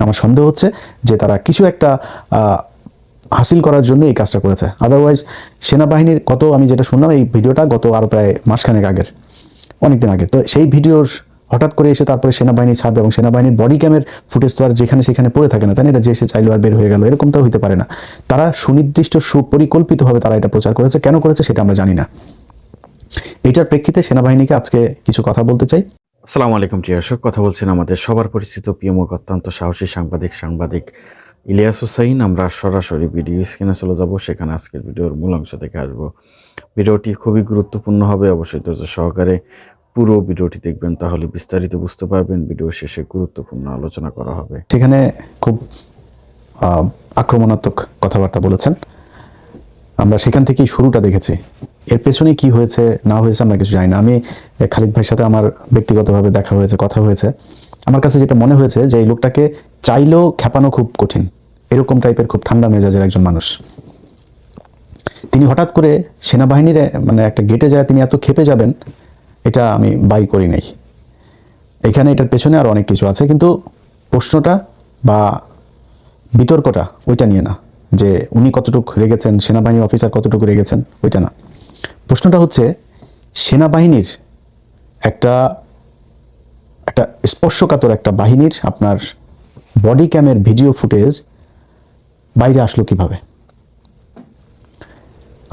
আমার সন্দেহ হচ্ছে যে তারা কিছু একটা হাসিল করার জন্য এই কাজটা করেছে। আদারওয়াইজ সেনাবাহিনীর আমি যেটা শুনলাম এই ভিডিওটা গত আরও প্রায় মাসখানেক আগের, অনেকদিন আগে। তো সেই ভিডিওর হঠাৎ করে এসে তারপরে সেনাবাহিনী ছাড়বে এবং সেনাবাহিনীর বডি ক্যামের ফুটেজ তো আর যেখানে সেখানে পড়ে থাকে না, তাই না? এটা যে সে চাইলো আর বের হয়ে গেল, এরকম তো হইতে পারে না। তারা সুনির্দিষ্ট সুপরিকল্পিতভাবে তারা এটা প্রচার করেছে। কেন করেছে সেটা আমরা জানি না। এইটার প্রেক্ষিতে সেনাবাহিনীকে আজকে কিছু কথা বলতে চাই। আসসালামু আলাইকুম প্রিয় দর্শক, কথা বলছেন আমাদের সবার পরিচিত প্রিয় মুখ অত্যন্ত সাহসী সাংবাদিক ইলিয়াস হুসাইন। আমরা সরাসরি ভিডিও স্ক্রিনে চলে যাব, সেখানে আজকের ভিডিওর মূল অংশ দেখে আসবো। ভিডিওটি খুবই গুরুত্বপূর্ণ হবে, অবশ্যই ধৈর্য সহকারে পুরো ভিডিওটি দেখবেন, তাহলে বিস্তারিত বুঝতে পারবেন। ভিডিও শেষে গুরুত্বপূর্ণ আলোচনা করা হবে। সেখানে খুব আক্রমণাত্মক কথাবার্তা বলেছেন, আমরা সেখান থেকেই শুরুটা দেখেছি। এর পেছনে কি হয়েছে না হয়েছে আমরা কিছু জানি না। আমি খালিদ ভাইয়ের সাথে আমার ব্যক্তিগতভাবে দেখা হয়েছে, কথা হয়েছে। আমার কাছে যেটা মনে হয়েছে যে এই লোকটাকে চাইলেও খেপানো খুব কঠিন, এরকম টাইপের খুব ঠান্ডা মেজাজের একজন মানুষ। তিনি হঠাৎ করে সেনাবাহিনীর একটা গেটে যায় তিনি এত ক্ষেপে যাবেন, এটা আমি বাই করি নাই। এখানে এটার পেছনে আরও অনেক কিছু আছে, কিন্তু প্রশ্নটা বা বিতর্কটা ওইটা নিয়ে না, যে উনি কতটুকু রেগেছেন, সেনাবাহিনী অফিসার কতটুকু রেগেছেন, ওইটা না। প্রশ্নটা হচ্ছে সেনাবাহিনীর একটা স্পর্শকাতর একটা বাহিনীর আপনার বডি ক্যামের ভিডিও ফুটেজ বাইরে আসলো কিভাবে?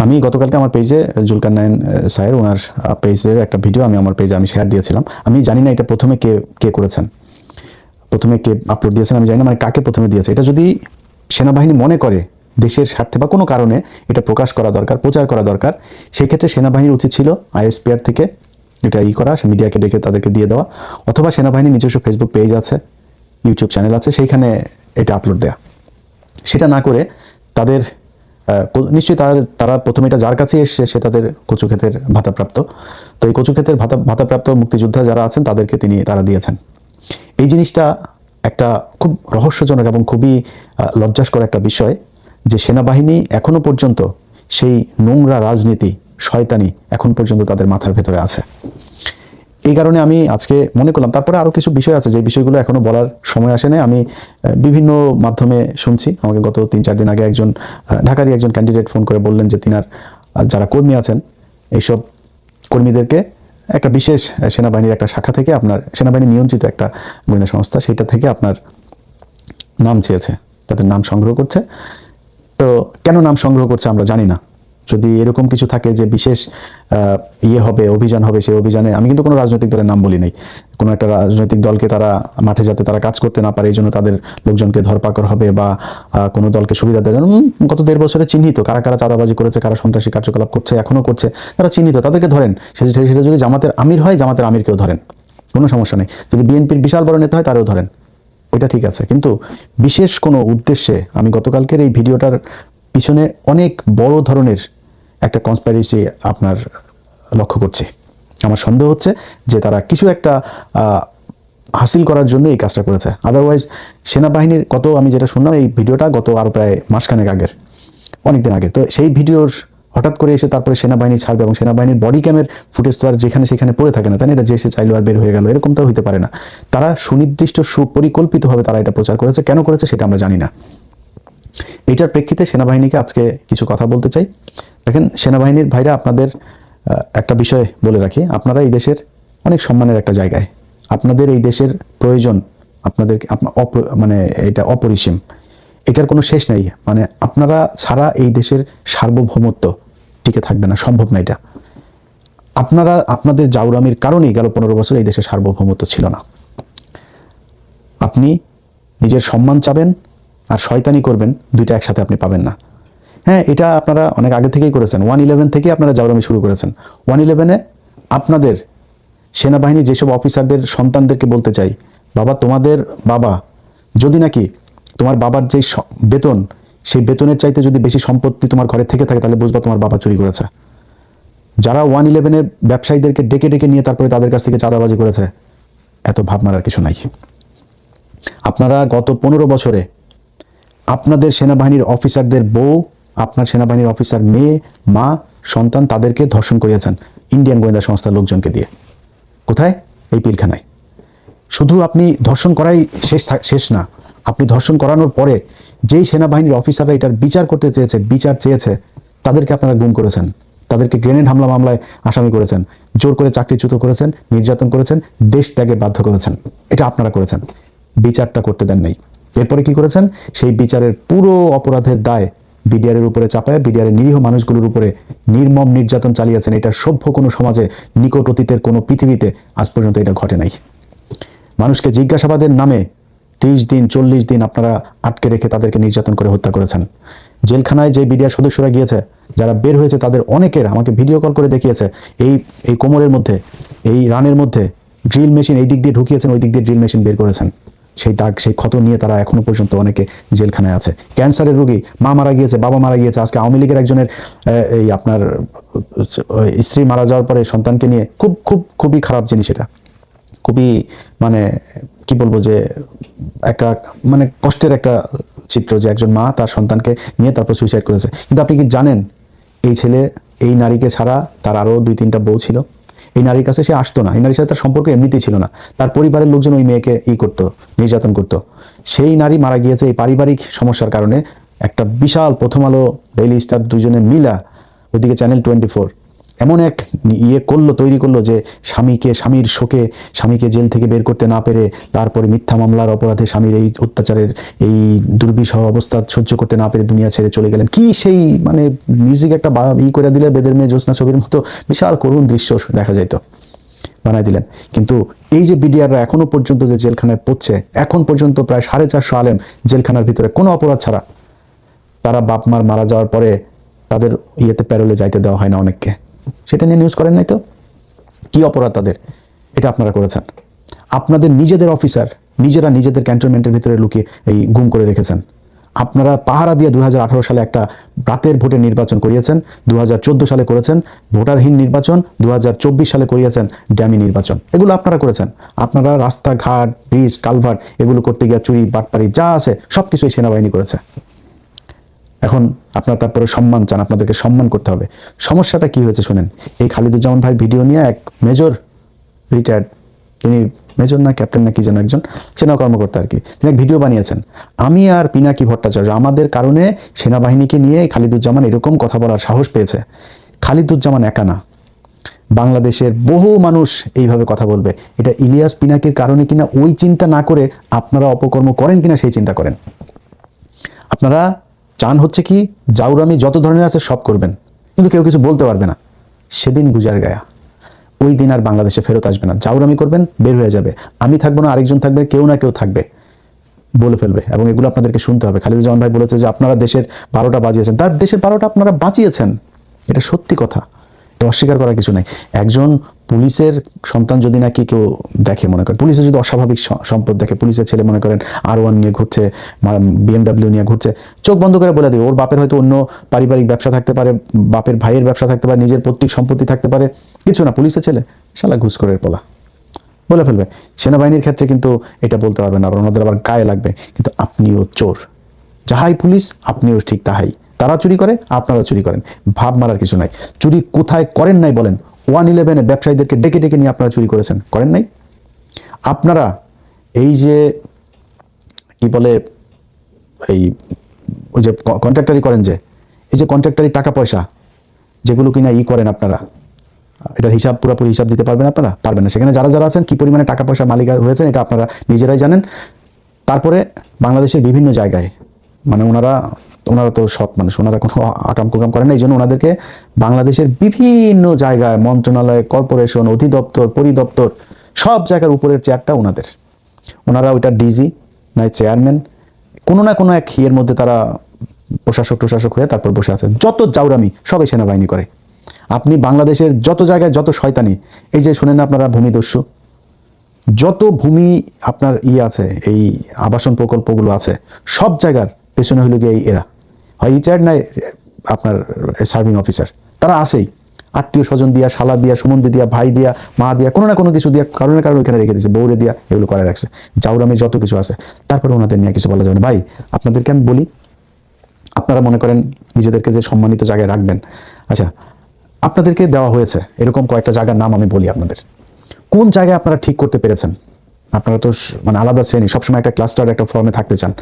আমি গতকালকে আমার পেজে জুলকারনাইন স্যার ওনার পেজের একটা ভিডিও আমার পেজে শেয়ার দিয়েছিলাম। আমি জানি না এটা প্রথমে কে করেছেন, প্রথমে কে আপলোড দিয়েছেন আমি জানি না, কাকে প্রথমে দিয়েছে। এটা যদি সেনাবাহিনী মনে করে দেশের স্বার্থে বা কোনো কারণে এটা প্রকাশ করা দরকার, প্রচার করা দরকার, সেই ক্ষেত্রে সেনাবাহিনীর উচিত ছিল ISPR থেকে এটা করা, মিডিয়াকে ডেকে তাদেরকে দিয়ে দেওয়া, অথবা সেনাবাহিনীর নিজস্ব ফেসবুক পেজ আছে, ইউটিউব চ্যানেল আছে, সেইখানে এটা আপলোড দেয়া। সেটা না করে তাদের নিশ্চয়ই তারা প্রথমে এটা যার কাছে এসছে সে তাদের কচুক্ষেতের ভাতাপ্রাপ্ত, তো এই কচুক্ষেতের ভাতাপ্রাপ্ত মুক্তিযোদ্ধা যারা আছেন তাদেরকে তারা দিয়েছেন। এই জিনিসটা একটা খুব রহস্যজনক এবং খুবই লজ্জাস্কর একটা বিষয় যে সেনাবাহিনী এখনো পর্যন্ত সেই নোংরা রাজনীতি, শয়তানি এখন পর্যন্ত তাদের মাথার ভেতরে আছে। এই কারণে আমি আজকে মনে করলাম, তারপরে আরও কিছু বিষয় আছে যে বিষয়গুলো এখনো বলার সময় আসে নাই। আমি বিভিন্ন মাধ্যমে শুনছি, আমাকে গত 3-4 দিন আগে একজন ঢাকারই একজন ক্যান্ডিডেট ফোন করে বললেন যে তিনার যারা কর্মী আছেন এইসব কর্মীদেরকে একটা বিশেষ সেনাবাহিনীর একটা শাখা থেকে, আপনার সেনাবাহিনী নিয়ন্ত্রিত একটা গোয়েন্দা সংস্থা, সেটা থেকে আপনার নাম চেয়েছে, তাদের নাম সংগ্রহ করছে। তো কেন নাম সংগ্রহ করছে আমরা জানি না। যদি এরকম কিছু থাকে যে বিশেষ হবে, অভিযান হবে, সেই অভিযানে আমি কিন্তু কোনো রাজনৈতিক দলের নাম বলি নাই, কোনো একটা রাজনৈতিক দলকে তারা মাঠে যাতে তারা কাজ করতে না পারে এই জন্য তাদের লোকজনকে ধরপাকড় হবে বা কোনো দলকে সুবিধা দেবে। গত 1.5 বছরে চিহ্নিত কারা কারা চাঁদাবাজি করেছে, কারা সন্ত্রাসী কার্যকলাপ করছে, এখনো করছে, তারা চিহ্নিত, তাদেরকে ধরেন। সেটা যদি জামাতের আমির হয়, জামাতের আমিরকেও ধরেন, কোনো সমস্যা নেই। যদি বিএনপির বিশাল বড় নেতা হয় তারও ধরেন, ওইটা ঠিক আছে। কিন্তু বিশেষ কোনো উদ্দেশ্যে আমি গতকালকের এই ভিডিওটার পিছনে অনেক বড় ধরনের একটা কনস্পাইরেসি আপনার লক্ষ্য করছি। আমার সন্দেহ হচ্ছে যে তারা কিছু একটা হাসিল করার জন্য এই কাজটা করেছে। আদারওয়াইজ সেনাবাহিনীর আমি যেটা শুনলাম এই ভিডিওটা গত আরও প্রায় মাসখানেক আগের, অনেকদিন আগে। তো সেই ভিডিওর হঠাৎ করে এসে তারপরে সেনাবাহিনী ছাড়বে এবং সেনাবাহিনীর বডি ক্যামের ফুটেজ তো আর যেখানে সেখানে পড়ে থাকে না, তাই না? এটা যে সে চাইলো আর বের হয়ে গেল, এরকম তো হইতে পারে না। তারা সুনির্দিষ্ট সুপরিকল্পিতভাবে তারা এটা প্রচার করেছে। কেন করেছে সেটা আমরা জানি না। এটার প্রেক্ষিতে সেনাবাহিনীকে আজকে কিছু কথা বলতে চাই। দেখেন সেনাবাহিনীর ভাইরা, আপনাদের একটা বিষয় বলে রাখি, আপনারা এই দেশের অনেক সম্মানের একটা জায়গায়, আপনাদের এই দেশের প্রয়োজন আপনাদের এটা অপরিসীম, এটার কোনো শেষ নেই। আপনারা ছাড়া এই দেশের সার্বভৌমত্ব টিকে থাকবে না, সম্ভব না এটা। আপনাদের জাউরামির কারণেই গেল 15 বছর এই দেশের সার্বভৌমত্ব ছিল না। আপনি নিজের সম্মান চাবেন আর শয়তানি করবেন, দুইটা একসাথে আপনি পাবেন না। হ্যাঁ, এটা আপনারা অনেক আগে থেকেই করেছেন। 1/11 থেকে আপনারা জাউরামি শুরু করেছেন। 1/11-এ আপনাদের সেনাবাহিনী যেসব অফিসারদের সন্তানদেরকে বলতে চাই, বাবা তোমাদের বাবা যদি নাকি তোমার বাবার যে বেতন, সেই বেতনের চাইতে যদি বেশি সম্পত্তি তোমার ঘরে থেকে থাকে, তাহলে বুঝবা তোমার বাবা চুরি করেছে। যারা 1/11-এ ব্যবসায়ীদেরকে ডেকে ডেকে নিয়ে তারপরে তাদের কাছ থেকে চাঁদাবাজি করেছে, এত ভাব মারার কিছু নাই। আপনারা গত 15 বছরে আপনাদের সেনাবাহিনীর অফিসারদের বউ, আপনার সেনাবাহিনীর অফিসার মেয়ে, মা, সন্তান, তাদেরকে ধর্ষণ করিয়েছেন ইন্ডিয়ান গোয়েন্দা সংস্থার লোকজনকে দিয়ে। কোথায়? এই পিলখানায়। শুধু আপনি ধর্ষণ করাই শেষ না, আপনি ধর্ষণ করানোর পরে যেই সেনাবাহিনীর অফিসাররা এটার বিচার করতে চেয়েছে তাদেরকে আপনারা গুম করেছেন, তাদেরকে গ্রেনেড হামলা মামলায় আসামি করেছেন, জোর করে চাকরিচ্যুত করেছেন, নির্যাতন করেছেন, দেশ ত্যাগে বাধ্য করেছেন। এটা আপনারা করেছেন, বিচারটা করতে দেন নাই। এরপরে কি করেছেন? সেই বিচারের পুরো অপরাধের দায় বিডিআরের উপরে চাপায় বিডিআরের নিরীহ মানুষগুলোর উপরে নির্মম নির্যাতন চালিয়েছেন। এটা সভ্য কোনো সমাজে, নিকট অতীতের কোনো পৃথিবীতে আজ পর্যন্ত এটা ঘটে নাই। মানুষকে জিজ্ঞাসাবাদের নামে 30 দিন 40 দিন আপনারা আটকে রেখে তাদেরকে নির্যাতন করে হত্যা করেছেন। জেলখানায় যে বিডিআর সদস্যরা গিয়েছে, যারা বের হয়েছে, তাদের অনেকের আমাকে ভিডিও কল করে দেখিয়েছে এই কোমরের মধ্যে, এই রানের মধ্যে ড্রিল মেশিন এই দিক দিয়ে ঢুকিয়েছেন, ওই দিক দিয়ে ড্রিল মেশিন বের করেছেন। সেই দাগ, সেই ক্ষত নিয়ে তারা এখনো পর্যন্ত অনেকে জেলখানায় আছে। ক্যান্সারের রোগী, মা মারা গিয়েছে, বাবা মারা গিয়েছে। আজকে আওয়ামী লীগের একজনের এই আপনার স্ত্রী মারা যাওয়ার পরে সন্তানকে নিয়ে খুবই খারাপ জিনিস। এটা খুবই মানে কি বলবো, যে একটা মানে কষ্টের একটা চিত্র, যে একজন মা তার সন্তানকে নিয়ে তারপর সুইসাইড করেছে। কিন্তু আপনি কি জানেন, এই ছেলে এই নারীকে ছাড়া তার আরও 2-3টা বউ ছিল। এই নারীর কাছে সে আসতো না, এই নারীর সাথে তার সম্পর্ক এমনিতেই ছিল না। তার পরিবারের লোকজন ওই মেয়েকে করতো, নির্যাতন করতো। সেই নারী মারা গিয়েছে এই পারিবারিক সমস্যার কারণে। একটা বিশাল প্রথম আলো, ডেইলি স্টার দুজনে মিলা, ওইদিকে চ্যানেল 24 এমন এক তৈরি করলো যে স্বামীর শোকে স্বামীকে জেল থেকে বের করতে না পেরে, তারপরে মিথ্যা মামলার অপরাধে স্বামীর এই অত্যাচারের এই দুর্বিষহ অবস্থা সহ্য করতে না পেরে দুনিয়া ছেড়ে চলে গেলেন। কি সেই মানে মিউজিক একটা করে দিলে বেদের মেয়ে জ্যোৎস্না ছবির মতো বিশাল করুণ দৃশ্য দেখা যাইতো, বানাই দিলেন। কিন্তু এই যে বিডিআররা এখনো পর্যন্ত যে জেলখানায় পড়ছে, এখন পর্যন্ত প্রায় 450 আলেম জেলখানার ভিতরে কোনো অপরাধ ছাড়া, তারা বাপ মার মারা যাওয়ার পরে তাদের প্যারোলে যাইতে দেওয়া হয় না অনেককে। সেটা নিয়ে নিউজ করেন নাই তো? কি অপরাধ তাদের? এটা আপনারা করেছেন। আপনাদের নিজেদের অফিসার নিজেরা নিজেদের ক্যান্টনমেন্টের ভিতরে লুকিয়ে গুম করে রেখেছেন। আপনারা পাহারা দিয়ে 2018 সালে একটা রাতের ভোটে নির্বাচন করিয়েছেন, 2014 সালে করেছেন ভোটারহীন নির্বাচন, 2024 সালে করিয়েছেন ড্যামি নির্বাচন। এগুলো আপনারা করেছেন। আপনারা রাস্তাঘাট, ব্রিজ, কালভার্ট এগুলো করতে গিয়ে চুরি বাটপারি যা আছে সবকিছুই সেনাবাহিনী করেছে। এখন আপনারা তারপরে সম্মান চান, আপনাদেরকে সম্মান করতে হবে। সমস্যাটা কি হয়েছে শুনেন। এই খালিদুজ্জামান ভাই ভিডিও নিয়ে এক মেজর, রিটায়ার্ড, তিনি মেজর না ক্যাপ্টেন না কি যেন একজন সেনা কর্মকর্তা আর কি, তিনি এক ভিডিও বানিয়েছেন। আমি আর পিনাকি ভট্টাচার্য আমাদের কারণে সেনাবাহিনীকে নিয়ে খালিদুজ্জামান এরকম কথা বলার সাহস পেয়েছে। খালিদুজ্জামান একা না, বাংলাদেশের বহু মানুষ এইভাবে কথা বলবে। এটা ইলিয়াস পিনাকির কারণে কিনা ওই চিন্তা না করে আপনারা অপকর্ম করেন কিনা সেই চিন্তা করেন। আপনারা চান হচ্ছে কি, জাউরামি যত ধরনের আছে সব করবেন, কিন্তু কেউ কিছু বলতে পারবে না। সেদিন গুজার গায়া, ওই দিন আর বাংলাদেশে ফেরত আসবে না। জাউরামি করবেন, বের হয়ে যাবে। আমি থাকবো না, আরেকজন থাকবে, কেউ না কেউ থাকবে, বলে ফেলবে। এবং এগুলো আপনাদেরকে শুনতে হবে। খালিদুজ্জামান ভাই বলেছে যে আপনারা দেশের 12টা বাজিয়েছেন। তার দেশের 12টা আপনারা বাঁচিয়েছেন, এটা সত্যি কথা, এটা অস্বীকার করার কিছু নাই। একজন পুলিশের সন্তান যদি নাকি কেউ দেখে, মনে করেন পুলিশের যদি অস্বাভাবিক সম্পদ দেখে, পুলিশের ছেলে মনে করেন R1 নিয়ে ঘুরছে, BMW নিয়ে ঘুরছে, চোখ বন্ধ করে বলে দেবে ওর বাপের হয়তো অন্য পারিবারিক ব্যবসা থাকতে পারে, বাপের ভাইয়ের ব্যবসা থাকতে পারে, নিজের পৈতৃক সম্পত্তি থাকতে পারে, কিছু না, পুলিশের ছেলে শালা ঘুষখোরের পোলা, বলে ফেলবে। সেনাবাহিনীর ক্ষেত্রে কিন্তু এটা বলতে পারবে না, আবার ওনাদের আবার গায়ে লাগবে। কিন্তু আপনিও চোর, যাহাই পুলিশ আপনিও ঠিক তাহাই। তারা চুরি করে, আপনারা চুরি করেন, ভাব মারার কিছু নাই। চুরি কোথায় করেন নাই বলেন? 111-এ ব্যবসায়ীদেরকে ডেকে ডেকে নিয়ে আপনারা চুরি করেছেন, করেন নাই? আপনারা এই যে কি বলে, ওই যে কন্ট্রাক্টারি করেন, যে এই যে কন্ট্রাক্টারি টাকা পয়সা যেগুলো কিনা করেন আপনারা, এটার হিসাব পুরোপুরি হিসাব দিতে পারবেন আপনারা? পারবেন না। সেখানে যারা যারা আছেন কি পরিমাণে টাকা পয়সা মালিক হয়েছেন এটা আপনারা নিজেরাই জানেন। তারপরে বাংলাদেশের বিভিন্ন জায়গায়, মানে ওনারা তো সৎ মানুষ, ওনারা কোনো আকাম কুকাম করেন না। এই জন্য ওনাদেরকে বাংলাদেশের বিভিন্ন জায়গায়, মন্ত্রণালয়, কর্পোরেশন, অধিদপ্তর, পরিদপ্তর, সব জায়গার উপরের চেয়ারটা ওনাদের। ওনারা ওইটা ডিজি নাই চেয়ারম্যান, কোনো না কোনো এক ইয়ের মধ্যে তারা প্রশাসক হয়ে তারপর বসে আছে। যত জাউরামি সবাই সেনাবাহিনী করে। আপনি বাংলাদেশের যত জায়গায় যত শয়তানি, এই যে শুনেন আপনারা ভূমিদস্যু, যত ভূমি আপনার আছে, এই আবাসন প্রকল্পগুলো আছে, সব জায়গার পেছনে হইল গিয়ে এরা হয় রিটায়ার্ড নাই আপনার সার্ভিং অফিসার, তারা আসেই আত্মীয় স্বজন দিয়া, শালা দিয়া, সুমন্দি দিয়া, ভাই দিয়া, মা দিয়া, কোনো না কোনো কিছু দিয়া, কারণে ওইখানে রেখে দিয়েছে, বউরে দিয়া, এগুলো করে রাখছে। জাউরামি যত কিছু আছে, তারপরে ওনাদের নিয়ে কিছু বলা যাবে না। ভাই আপনাদেরকে আমি বলি, আপনারা মনে করেন নিজেদেরকে যে সম্মানিত জায়গায় রাখবেন, আচ্ছা আপনাদেরকে দেওয়া হয়েছে এরকম কয়েকটা জায়গার নাম আমি বলি আপনাদের। কোন জায়গায় আপনারা ঠিক করতে পেরেছেন? আপনারা তো মানে আলাদা শ্রেণী, সবসময় একটা ক্লাস্টার একটা ফর্মে থাকতে চান,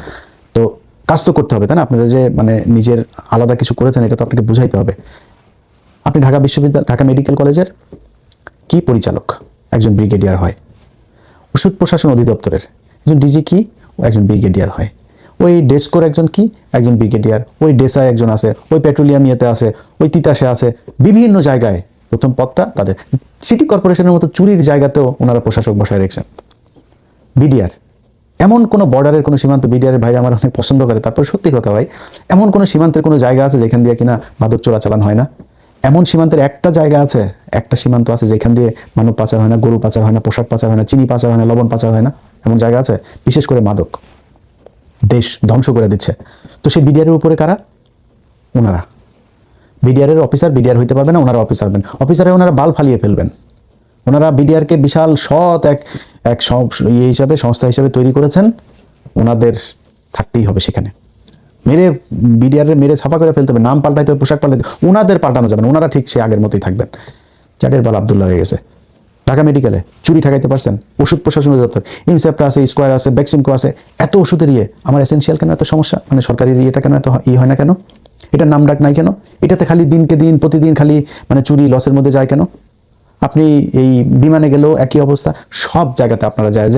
তো কাজ তো করতে হবে তাই না? আপনারা যে মানে নিজের আলাদা কিছু করেছেন এটা তো আপনাকে বুঝাইতে হবে। আপনি ঢাকা বিশ্ববিদ্যালয়, ঢাকা মেডিকেল কলেজের কি পরিচালক? একজন ব্রিগেডিয়ার হয়। ওষুধ প্রশাসন অধিদপ্তরের একজন ডিজি কি? একজন ব্রিগেডিয়ার হয়। ওই ডেস্কোর একজন কি? একজন ব্রিগেডিয়ার। ওই ডেসায় একজন আছে, ওই পেট্রোলিয়াম ইয়েতে আছে, ওই তিতাসে আছে, বিভিন্ন জায়গায় প্রথম পদটা তাদের। সিটি কর্পোরেশনের মতো চুরির জায়গাতেও ওনারা প্রশাসক বসায় রেখেছেন। বিডিআর, এমন কোনো বর্ডারের কোনো সীমান্ত, বিডিআরের ভাইরা আমার অনেক পছন্দ করে, তারপর সত্যি কথা ভাই, এমন কোনো সীমান্তের কোনো জায়গা আছে যেখান দিয়ে কিনা মাদক চোরাচালান হয় না? এমন সীমান্তের একটা জায়গা আছে, একটা সীমান্ত আছে যেখান দিয়ে মানব পাচার হয় না, গরু পাচার হয় না, পোশাক পাচার হয় না, চিনি পাচার হয় না, লবণ পাচার হয় না? এমন জায়গা আছে? বিশেষ করে মাদক দেশ ধ্বংস করে দিচ্ছে। তো সেই বিডিআরের উপরে কারা? ওনারা। বিডিআরের অফিসার বিডিআর হইতে পারবে না, ওনারা অফিসার হবেন। অফিসারে ওনারা বাল ফালিয়ে ফেলবেন। ওনারা বিডিআরকে বিশাল সৎ এক ইয়ে হিসাবে, সংস্থা হিসাবে তৈরি করেছেন। ওনাদের থাকতেই হবে সেখানে। মেরে বিডিআর মেরে ছাপা করে ফেলতে হবে, নাম পাল্টাইতে হবে, পোশাক পাল্টাইতে হবে, ওনাদের পাল্টানো যাবে না। ওনারা ঠিক সে আগের মতোই থাকবেন। চাটের বাল আব্দুল্লাহ হয়ে গেছে। ঢাকা মেডিকেলে চুরি ঠেকাইতে পারছেন? ওষুধ প্রশাসন অধিদপ্তর, ইনসেপ্টা আছে, স্কোয়ার আছে, ভ্যাকসিনকো আছে, এত ওষুধের ইয়ে। আমার এসেনশিয়াল কেন এত সমস্যা? মানে সরকারি ইয়েটা কেন এত হয় না কেন? এটার নাম ডাক নাই কেন? এটাতে খালি দিনকে দিন প্রতিদিন খালি মানে চুরি লসের মধ্যে যায় কেন? আপনি এই বিমানে গেলেও একই অবস্থা। সব জায়গাতে আপনারা যায়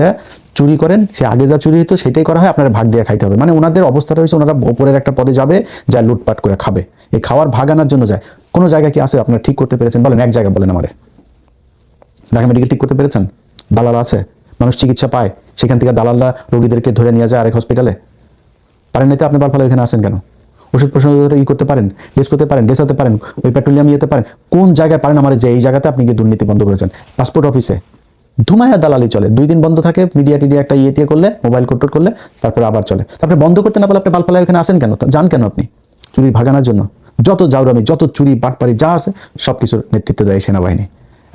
চুরি করেন, সে আগে যা চুরি হতো সেটাই করা হয়, আপনারা ভাগ দিয়ে খাইতে হবে। মানে ওনাদের অবস্থাটা হয়েছে ওনারা ওপরের একটা পদে যাবে, যা লুটপাট করে খাবে। এই খাওয়ার ভাগ আনার জন্য যায়। কোনো জায়গা কি আছে আপনারা ঠিক করতে পেরেছেন? বলেন, এক জায়গা বলেন আমারে। ঢাকা মেডিকেল ঠিক করতে পেরেছেন? দালাল আছে, মানুষ চিকিৎসা পায়, সেখান থেকে দালালরা রোগীদেরকে ধরে নিয়ে যায় আরেক হসপিটালে। পারেন নাই তো আপনি বালফালা ওইখানে আসেন কেন? ওষুধ প্রশাসন ই করতে পারেন, ডেস করতে পারেন, ডেসাতে পারেন, ওই পেট্রোলিয়াম ইয়েতে পারেন। কোন জায়গায় পারেন আমার? যে এই জায়গাতে আপনি গিয়ে দুর্নীতি বন্ধ করেছেন। পাসপোর্ট অফিসে ধুমায়া দালালি চলে, 2 দিন বন্ধ থাকে, মিডিয়া টিডিয়া একটা ইয়ে করলে, মোবাইল কোড করলে, তারপরে আবার চলে। তারপরে বন্ধ করতে না পারলে আপনি বালফালা ওখানে আসেন কেন? যান কেন আপনি? চুরি ভাগানোর জন্য। যত জাউরামি, যত চুরি বাটপারি যা আছে সব কিছুর নেতৃত্ব দেয় সেনাবাহিনী।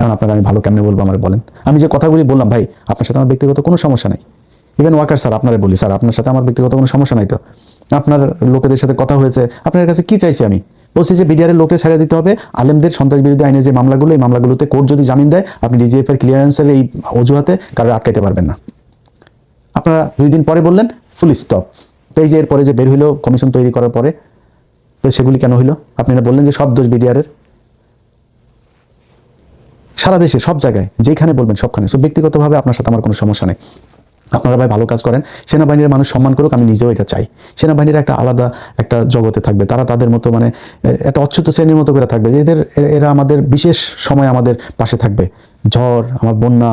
এখন আপনারা আমি ভালো কেমনে বলবো আমার বলেন? আমি যে কথাগুলি বললাম ভাই, আপনার সাথে আমার ব্যক্তিগত কোনো সমস্যা নাই। ইভেন ওয়াকার স্যার, আপনারা বলি স্যার, আপনার সাথে আমার ব্যক্তিগত কোনো সমস্যা নাই। তো আপনার লোকেদের সাথে কথা হয়েছে, আপনার কাছে কি চাইছি আমি? বলছি যে বিডিআরের লোককে ছেড়ে দিতে হবে। আলেমদের সন্ত্রাস বিরোধী আইনের যে মামলাগুলো, এই মামলাগুলোতে কোর্ট যদি জামিন দেয়, আপনি ডিজিএফ এর ক্লিয়ারেন্সের এই অজুহাতে কারো আটকাইতে পারবেন না। আপনারা 2 দিন পরে বললেন ফুল স্টপ। তো এই যে এরপরে যে বের হইলো কমিশন তৈরি করার পরে, তো সেগুলি কেন হইলো? আপনারা বললেন যে সব দোষ বিডিআরের। সারা দেশে সব জায়গায় যেখানে বলবেন সবখানে। সব ব্যক্তিগতভাবে আপনার সাথে আমার কোনো সমস্যা নেই। আপনারা ভাই ভালো কাজ করেন, সেনাবাহিনীর মানুষ সম্মান করুক, আমি নিজেও এটা চাই। সেনাবাহিনীর একটা আলাদা একটা জগতে থাকবে, তারা তাদের মতো মানে একটা অচ্যুত শ্রেণীর মতো করে থাকবে, যে এরা আমাদের বিশেষ সময় আমাদের পাশে থাকবে। ঝড়, আমার বন্যা,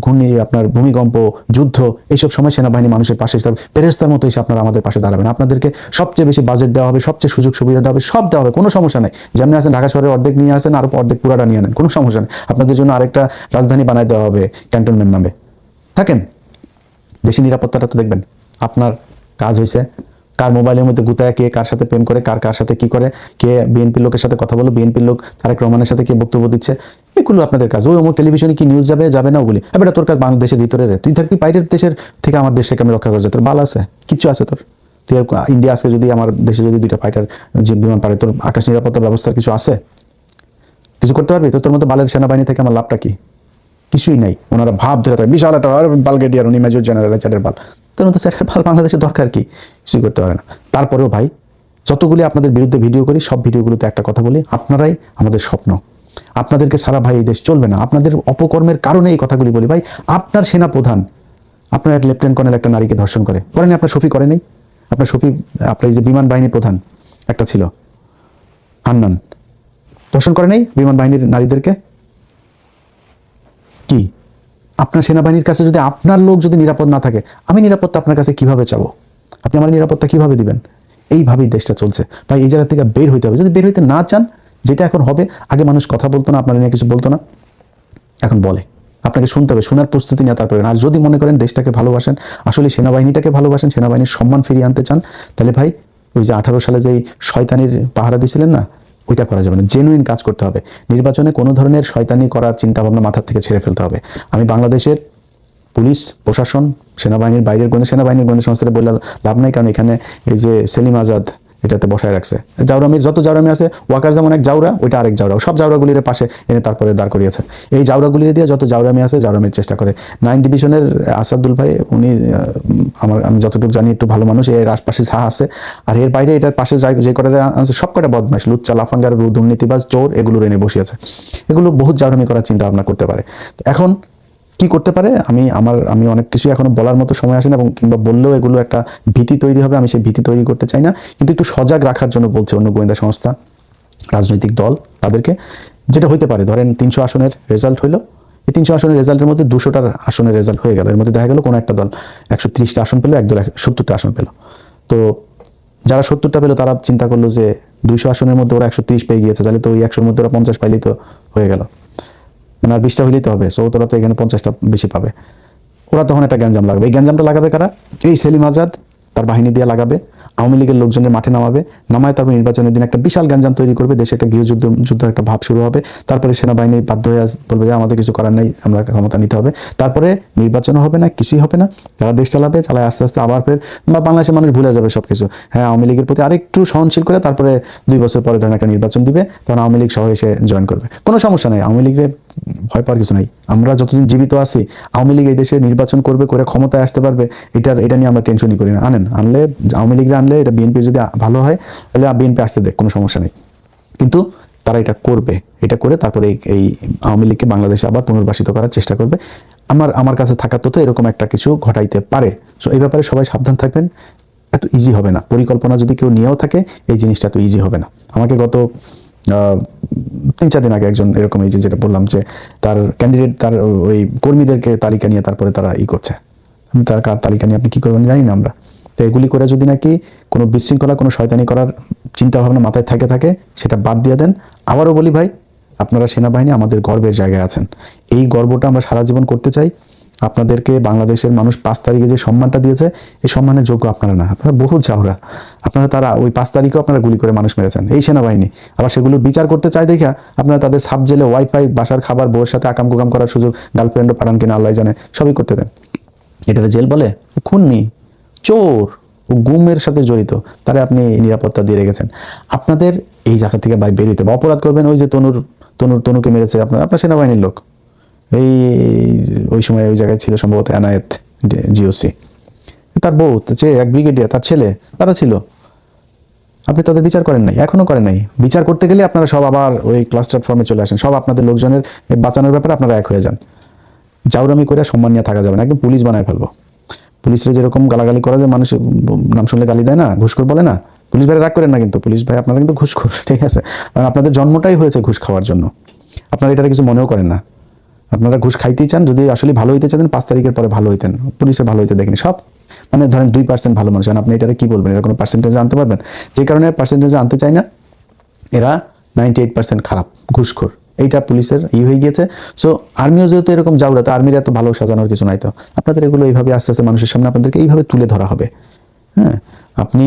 ঘূর্ণি, আপনার ভূমিকম্প, যুদ্ধ, এইসব সময় সেনাবাহিনী মানুষের পাশে থাকবে। ফেরেশতার মতো এসে আপনারা আমাদের পাশে দাঁড়াবেন। আপনাদেরকে সবচেয়ে বেশি বাজেট দেওয়া হবে, সবচেয়ে সুযোগ সুবিধা দেওয়া হবে, সব দেওয়া হবে, কোনো সমস্যা নেই। যেমনি আছেন ঢাকা শহরের অর্ধেক নিয়ে আসেন, আর অর্ধেক পুরাটা নিয়ে নেন, কোনো সমস্যা নেই। আপনাদের জন্য আরেকটা রাজধানী বানায় দেওয়া হবে ক্যান্টনমেন্ট নামে। থাকেন, বেশি নিরাপত্তাটা তো দেখবেন। আপনার কাজ হয়েছে কার মোবাইলের মধ্যে গুতায় কে কার সাথে প্রেম করে, কার সাথে কি করে, কে বিএনপির লোকের সাথে কথা বলো, বিএনপির লোক তারেক রহমানের সাথে কে বক্তব্য দিচ্ছে, এগুলো আপনাদের কাজ। ওই অমুক টেলিভিশনে কি নিউজ যাবে না ওগুলি। এবার তোর কাজ বাংলাদেশের ভিতরে রে, তুই থাকবি বাইরের দেশের থেকে আমার দেশকে আমি রক্ষা করছি। তোর বাল আছে, কিচ্ছু আছে তোর? তুই ইন্ডিয়া আজকে যদি আমার দেশে যদি 2টা ফাইটার যে বিমান পারে, তোর আকাশ নিরাপত্তা ব্যবস্থার কিছু আছে? কিছু করতে পারবি? তো তোর মতো বালের সেনাবাহিনী থেকে আমার লাভটা কি? কিছুই নাই। ওনারা ভাব ধরে থাকে বিশাল একটা বালগেডিয়ার, উনি মেজর জেনারেল চ্যাটের বাল। তোর মতো চ্যাটের বাল বাংলাদেশের দরকার কি? কিছুই করতে পারে না। তারপরেও ভাই, যতগুলি আপনাদের বিরুদ্ধে ভিডিও করি, সব ভিডিওগুলোতে একটা কথা বলি, আপনারাই আমাদের স্বপ্ন। আপনাদেরকে সারা ভাই এই দেশ চলবে না। আপনাদের অপকর্মের কারণে এই কথাগুলি বলি ভাই। আপনার সেনা প্রধান, আপনার এক লেফটেন্যান্ট কর্নেল একটা নারীকে ধর্ষণ করেনি? আপনার শফি করে নেই? আপনার শফি, আপনার এই যে বিমান বাহিনী প্রধান একটা ছিল হান্নান, ধর্ষণ করে নেই বিমান বাহিনীর নারীদেরকে? কি আপনার সেনাবাহিনীর কাছে যদি আপনার লোক যদি নিরাপদ না থাকে, আমি নিরাপত্তা আপনার কাছে কিভাবে চাবো? আপনি আমার নিরাপত্তা কিভাবে দিবেন? এইভাবেই দেশটা চলছে ভাই। এই জায়গা থেকে বের হইতে হবে। যদি বের হইতে না চান, যেটা এখন হবে, আগে মানুষ কথা বলতো না, আপনারা নিয়ে কিছু বলতো না, এখন বলে। আপনাকে শুনতে হবে, শোনার প্রস্তুতি নেওয়া তারপরে। আর যদি মনে করেন দেশটাকে ভালোবাসেন, আসলে সেনাবাহিনীটাকে ভালোবাসেন, সেনাবাহিনীর সম্মান ফিরিয়ে আনতে চান, তাহলে ভাই ওই যে 18 সালে যেই শয়তানির পাহারা দিয়েছিলেন না, ওইটা করা যাবে না। জেনুইন কাজ করতে হবে। নির্বাচনে কোনো ধরনের শয়তানি করার চিন্তাভাবনা মাথার থেকে ছেড়ে ফেলতে হবে। আমি বাংলাদেশের পুলিশ প্রশাসন, সেনাবাহিনীর বাইরের গোয়েন্দা, সেনাবাহিনীর গোয়েন্দা সংস্থাটা বললে লাভ নাই, কারণ এখানে এই যে সেলিম আজাদ এটাতে বসায় রাখছে। জাউরামির যত জাউরামি আছে, ওয়াকার যেমন এক জাউরা, ওইটা আরেক জাউরা, সব জাউরাগুলির পাশে এনে তারপরে দাঁড় করিয়েছে। এই জাউরাগুলির দিয়ে যত জাউরামি আছে জাউরামির চেষ্টা করে। 9 ডিভিশনের আসাদুল ভাই, উনি আমি যতটুকু জানি একটু ভালো মানুষ, এর আশপাশে যা আছে আর এর বাইরে এটার পাশে যে কটা আছে সব কটা বদমাইশ, লুচ্চা, লাফাঙ্গার, দুর্নীতিবাজ, চোর, এগুলো এনে বসে আছে। এগুলো বহুত জাউরামি করার চিন্তা ভাবনা করতে পারে। এখন কি করতে পারে, আমি অনেক কিছু এখনো বলার মতো সময় আসে না, এবং কিংবা বললেও এগুলো একটা ভীতি তৈরি হবে, আমি সেই ভীতি তৈরি করতে চাই না। কিন্তু একটু সজাগ রাখার জন্য বলছে অন্য গোয়েন্দা সংস্থা, রাজনৈতিক দল, তাদেরকে। যেটা হইতে পারে, ধরেন 300 আসনের রেজাল্ট হইলো, এই 300 আসনের রেজাল্টের মধ্যে 200টার আসনের রেজাল্ট হয়ে গেল, এর মধ্যে দেখা গেল কোনো একটা দল 130টা আসন পেলো, এক দল 70টা আসন পেলো। তো যারা 70টা পেলো তারা চিন্তা করলো যে 200 আসনের মধ্যে ওরা 130 পেয়ে গিয়েছে, তাহলে তো ওই 100-র মধ্যে ওরা 50 পাইলেই তো হয়ে গেল, মানে আর 20টা হইলেই তো হবে। সো তোরা তো এখানে 50টা বেশি পাবে। ওরা তখন একটা গ্যাঞ্জাম লাগাবে। এই গ্যাঞ্জামটা লাগাবে কারা? এই সেলিম আজাদ তার বাহিনী দিয়ে লাগাবে, আওয়ামী লীগের লোকজনের মাঠে নামায় তারপর নির্বাচনের দিন একটা বিশাল গ্যাঞ্জাম তৈরি করবে, দেশে একটা গৃহযুদ্ধ একটা ভাব শুরু হবে। তারপরে সেনাবাহিনী বাধ্য হয়ে বলবে যে আমাদের কিছু করার নেই, আমরা ক্ষমতা নিতে হবে। তারপরে নির্বাচনও হবে না, কিছুই হবে না, যারা দেশ চালাবে চালায় আস্তে আস্তে আবার ফের বা বাংলাদেশের মানুষ ভুলে যাবে সবকিছু। হ্যাঁ, আওয়ামী লীগের প্রতি আরেকটু সহনশীল করে তারপরে 2 বছর পরে ধরেন একটা নির্বাচন দিবে, তখন আওয়ামী লীগ সহ এসে জয়েন করবে। কোনো সমস্যা নেই, আওয়ামী লীগের ভয় পাওয়ার কিছু নাই। আমরা যতদিন জীবিত আছি, আওয়ামী লীগ এই দেশে নির্বাচন করবে, করে ক্ষমতায় আসতে পারবে, এটা নিয়ে আমরা টেনশনই করি না। আনলে আওয়ামী লীগরা আনলে এটা বিএনপির যদি ভালো হয় তাহলে বিএনপি আসতে দেখ, কোনো সমস্যা নেই। কিন্তু তারা এটা করবে, এটা করে তারপরে এই আওয়ামী লীগকে বাংলাদেশে আবার পুনর্বাসিত করার চেষ্টা করবে। আমার কাছে থাকা তো এরকম একটা কিছু ঘটাইতে পারে। সো এই ব্যাপারে সবাই সাবধান থাকবেন। এত ইজি হবে না, পরিকল্পনা যদি কেউ নিয়েও থাকে এই জিনিসটা এত ইজি হবে না। আমাকে গত 3-4 দিন আগে একজন এরকম, এই যেটা বললাম যে তার ক্যান্ডিডেট, তার ওই কর্মীদেরকে তালিকা নিয়ে তারপরে তারা করছে। আমি তার তালিকা নিয়ে আপনি কী করবেন জানি না আমরা। তো এগুলি করে যদি নাকি কোনো বিশৃঙ্খলা, কোনো শয়তানি করার চিন্তা ভাবনা মাথায় থাকে সেটা বাদ দিয়ে দেন। আবারও বলি ভাই, আপনারা সেনাবাহিনী আমাদের গর্বের জায়গায় আছেন, এই গর্বটা আমরা সারা জীবন করতে চাই। আপনাদেরকে বাংলাদেশের মানুষ 5 তারিখে যে সম্মানটা দিয়েছে, এই সম্মানের যোগ্য আপনারা না, আপনারা বহু জাউরা। তারা ওই 5 তারিখেও আপনারা গুলি করে মানুষ মেরেছেন, এই সেনাবাহিনী। আবার সেগুলো বিচার করতে চাই দেখা আপনারা তাদের সাব জেলে ওয়াইফাই, বাসার খাবার, বউয়ের সাথে আকাম কুকাম করার সুযোগ, গার্লফ্রেন্ডও পাঠান কিনা আল্লাহ জানে, সবই করতে দেন। এটারে জেল বলে? খুনি, চোর, ও গুমের সাথে জড়িত, তারা আপনি নিরাপত্তা দিয়ে রেখেছেন। আপনাদের এই জায়গা থেকে বেরিয়ে হবে। অপরাধ করবেন, ওই যে তনুকে মেরেছে আপনার সেনাবাহিনীর লোক, ওই সময় ওই জায়গায় ছিল সম্ভবত এনায়েত জিওসি, তার বউ, যে এক ব্রিগেডিয়ার, তার ছেলে, তারা ছিল। আপনি তাদের বিচার করেন নাই, এখনো করেন নাই। বিচার করতে গেলে আপনারা সব আবার ওই ক্লাস্টার ফর্মে চলে আসেন, সব আপনাদের লোকজনের বাঁচানোর ব্যাপারে আপনারা এক হয়ে যান। জাউরামি করে সম্মান নিয়ে থাকা যাবে না, একদম পুলিশ বানায় ফেলবো। পুলিশরা যেরকম গালাগালি করা যায়, মানুষ নাম শুনলে গালি দেয় না, ঘুষখোর বলে না, পুলিশ ভাই রাগ করেন না, কিন্তু পুলিশ ভাই আপনারা কিন্তু ঘুষখোর, ঠিক আছে? কারণ আপনাদের জন্মটাই হয়েছে ঘুষ খাওয়ার জন্য, আপনারা এটা কিছু মনেও করেন না। আপনারা ঘুষ খাইতেই চান, যদি আসলে ভালো হইতে চান 5 তারিখের পরে ভালো হইতেন, পুলিশে ভালো হইতে দেখেনি সব। মানে ধরেন 2% ভালো মানুষ, আপনি এটারে কি বলবেন, এরা কোনো পার্সেন্টেজ আনতে পারবেন? যে কারণে পার্সেন্টেজ আনতে চায় না, এরা 98% খারাপ, ঘুষখোর, এইটা পুলিশের হয়ে গিয়েছে। সো আর্মিও যেহেতু এরকম জাউরা, তো আর্মির এত ভালো সাজানোর কিছু নাই। তো আপনাদের এগুলো এইভাবে আস্তে আস্তে মানুষের সামনে আপনাদেরকে এইভাবে তুলে ধরা হবে। হ্যাঁ, আপনি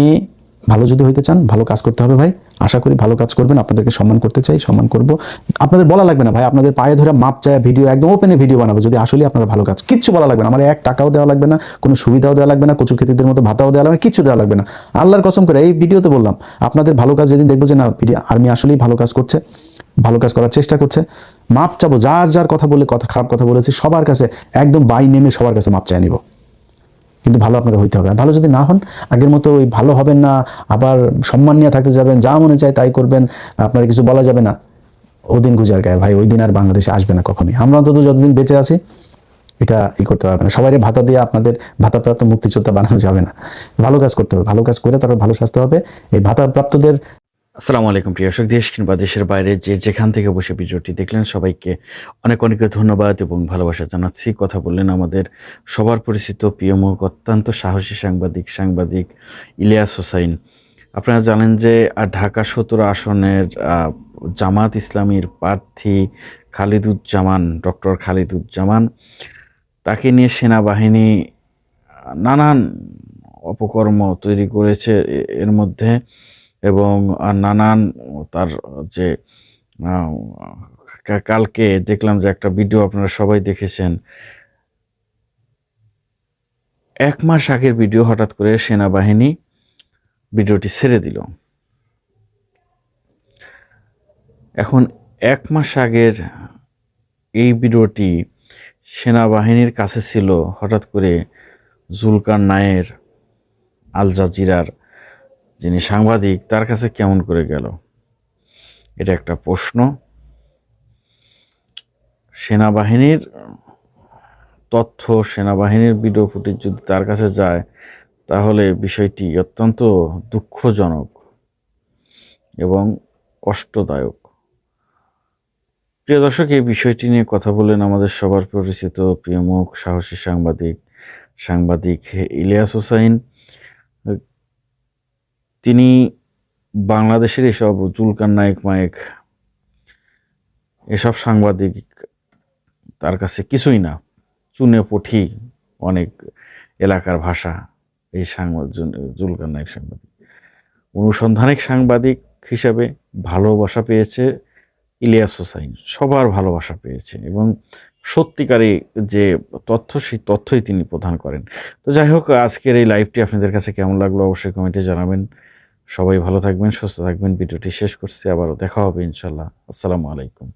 ভালো যদি হইতে চান, ভালো কাজ করতে হবে ভাই। আশা করি ভালো কাজ করবেন, আপনাদেরকে সম্মান করতে চাই, সম্মান করব। আপনাদের বলা লাগবে না ভাই, আপনাদের পায়ে ধরে মাপ চায় ভিডিও, একদম ওপেনে ভিডিও বানাবো যদি আসলে আপনারা ভালো কাজ, কিচ্ছু বলা লাগবে না। আমার 1 টাকাও দেওয়া লাগবে না, কোনো সুবিধাও দেওয়া লাগবে না, কচু খেতিদের মতো ভাতাও দেওয়া লাগবে না, কিচ্ছু দেওয়া লাগবে না। আল্লাহর কসম করে এই ভিডিওতে বললাম, আপনাদের ভালো কাজ যেদিন দেখবো যে না আর্মি আসলেই ভালো কাজ করছে, ভালো কাজ করার চেষ্টা করছে, মাপ চাবো। যার কথা বলে, খারাপ কথা বলেছি সবার কাছে একদম বাই নেমে সবার কাছে মাপ চাই নিব। কিন্তু ভালো আপনারা হইতে হবে। আর ভালো যদি না হন, আগের মতো ওই ভালো হবেন না, আবার সম্মান নিয়ে থাকতে যাবেন, যা মনে চায় তাই করবেন, আপনার কিছু বলা যাবে না, ওদিন গুজার গায়ে ভাই, ওই দিন আর বাংলাদেশে আসবে না কখনই। আমরা অন্তত যতদিন বেঁচে আছি এটা করতে পারবে না। সবাই ভাতা দিয়ে আপনাদের ভাতাপ্রাপ্ত মুক্তিযোদ্ধা বানানো যাবে না। ভালো কাজ করতে হবে, ভালো কাজ করে তারপর ভালো স্বাস্থ্য হবে। এই ভাতাপ্রাপ্তদের আসসালামু আলাইকুম প্রিয় দর্শক, দেশ কিংবা দেশের বাইরে যে যেখান থেকে বসে ভিডিওটি দেখলেন সবাইকে অনেক অনেক ধন্যবাদ এবং ভালোবাসা জানাচ্ছি। কথা বললেন আমাদের সবার পরিচিত প্রিয় মুখ, অত্যন্ত সাহসী সাংবাদিক ইলিয়াস হোসাইন। আপনারা জানেন যে ঢাকা 17 আসনের জামাত ইসলামীর প্রার্থী ডক্টর খালিদুজ্জামান, তাকে নিয়ে সেনাবাহিনী নানান অপকর্ম তৈরি করেছে এর মধ্যে, এবং নানান তার যে কালকে দেখলাম যে একটা ভিডিও আপনারা সবাই দেখেছেন, 1 মাস আগের ভিডিও হঠাৎ করে সেনাবাহিনী ভিডিওটি ছেড়ে দিল। এখন 1 মাস আগের এই ভিডিওটি সেনাবাহিনীর কাছে ছিল, হঠাৎ করে জুলকার নায়ের আল জাজিরার যিনি সাংবাদিক তার কাছে কেমন করে গেল, এটা একটা প্রশ্ন। সেনাবাহিনীর তথ্য, সেনাবাহিনীর ভিডিও ফুটেজ যদি তার কাছে যায় তাহলে বিষয়টি অত্যন্ত দুঃখজনক এবং কষ্টদায়ক। প্রিয় দর্শক, এই বিষয়টি নিয়ে কথা বলেন আমাদের সবার পরিচিত প্রিয় মুখ, সাহসী সাংবাদিক ইলিয়াস হোসাইন। তিনি বাংলাদেশের এসব জুলকার নায়েক মায়েক এসব সাংবাদিক তার কাছে কিছুই না, চুনে পুঁঠি অনেক এলাকার ভাষা। এই জুলকার নায়েক সাংবাদিক অনুসন্ধানিক সাংবাদিক হিসাবে ভালোবাসা পেয়েছে ইলিয়াস হোসাইন, সবার ভালোবাসা পেয়েছে এবং সত্যিকারই যে তথ্য, সেই তথ্যই তিনি প্রদান করেন। তো যাই হোক, আজকের এই লাইভটি আপনাদের কাছে কেমন লাগলো অবশ্যই কমেন্টে জানাবেন। সবাই ভালো থাকবেন, সুস্থ থাকবেন। ভিডিওটি শেষ করছি, আবারও দেখা হবে ইনশাল্লাহ। আসসালামু আলাইকুম।